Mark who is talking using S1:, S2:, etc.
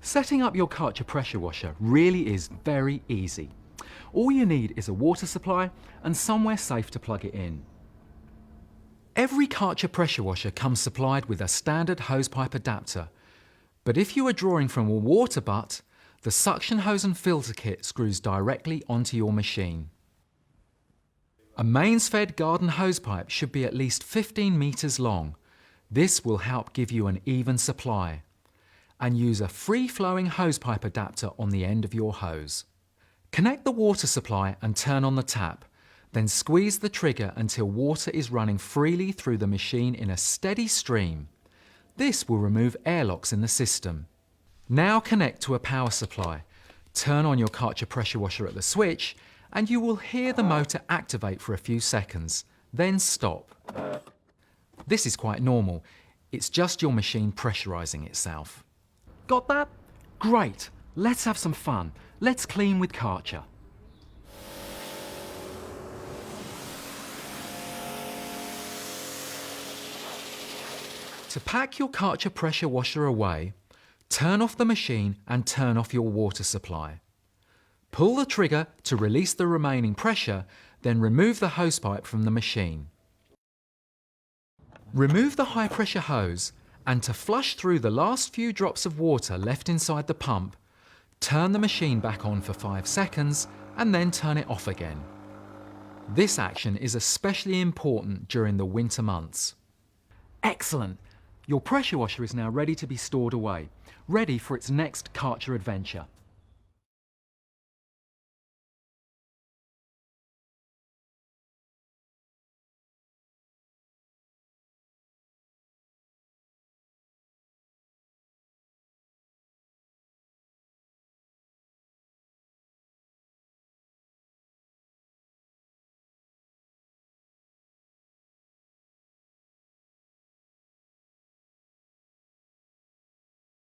S1: Setting up your Karcher pressure washer really is very easy. All you need is a water supply and somewhere safe to plug it in. Every Karcher pressure washer comes supplied with a standard hosepipe adapter, but if you are drawing from a water butt, the suction hose and filter kit screws directly onto your machine. A mains-fed garden hosepipe should be at least 15 metres long. This will help give you an even supply. And use a free-flowing hosepipe adapter on the end of your hose. Connect the water supply and turn on the tap, then squeeze the trigger until water is running freely through the machine in a steady stream. This will remove airlocks in the system. Now connect to a power supply. Turn on your Karcher pressure washer at the switch and you will hear the motor activate for a few seconds, then stop. This is quite normal. It's just your machine pressurizing itself. Got that? Great! Let's have some fun. Let's clean with Karcher. To pack your Karcher pressure washer away, turn off the machine and turn off your water supply. Pull the trigger to release the remaining pressure, then remove the hosepipe from the machine. Remove the high pressure hose, and to flush through the last few drops of water left inside the pump, turn the machine back on for 5 seconds and then turn it off again. This action is especially important during the winter months. Excellent! Your pressure washer is now ready to be stored away, ready for its next Karcher adventure.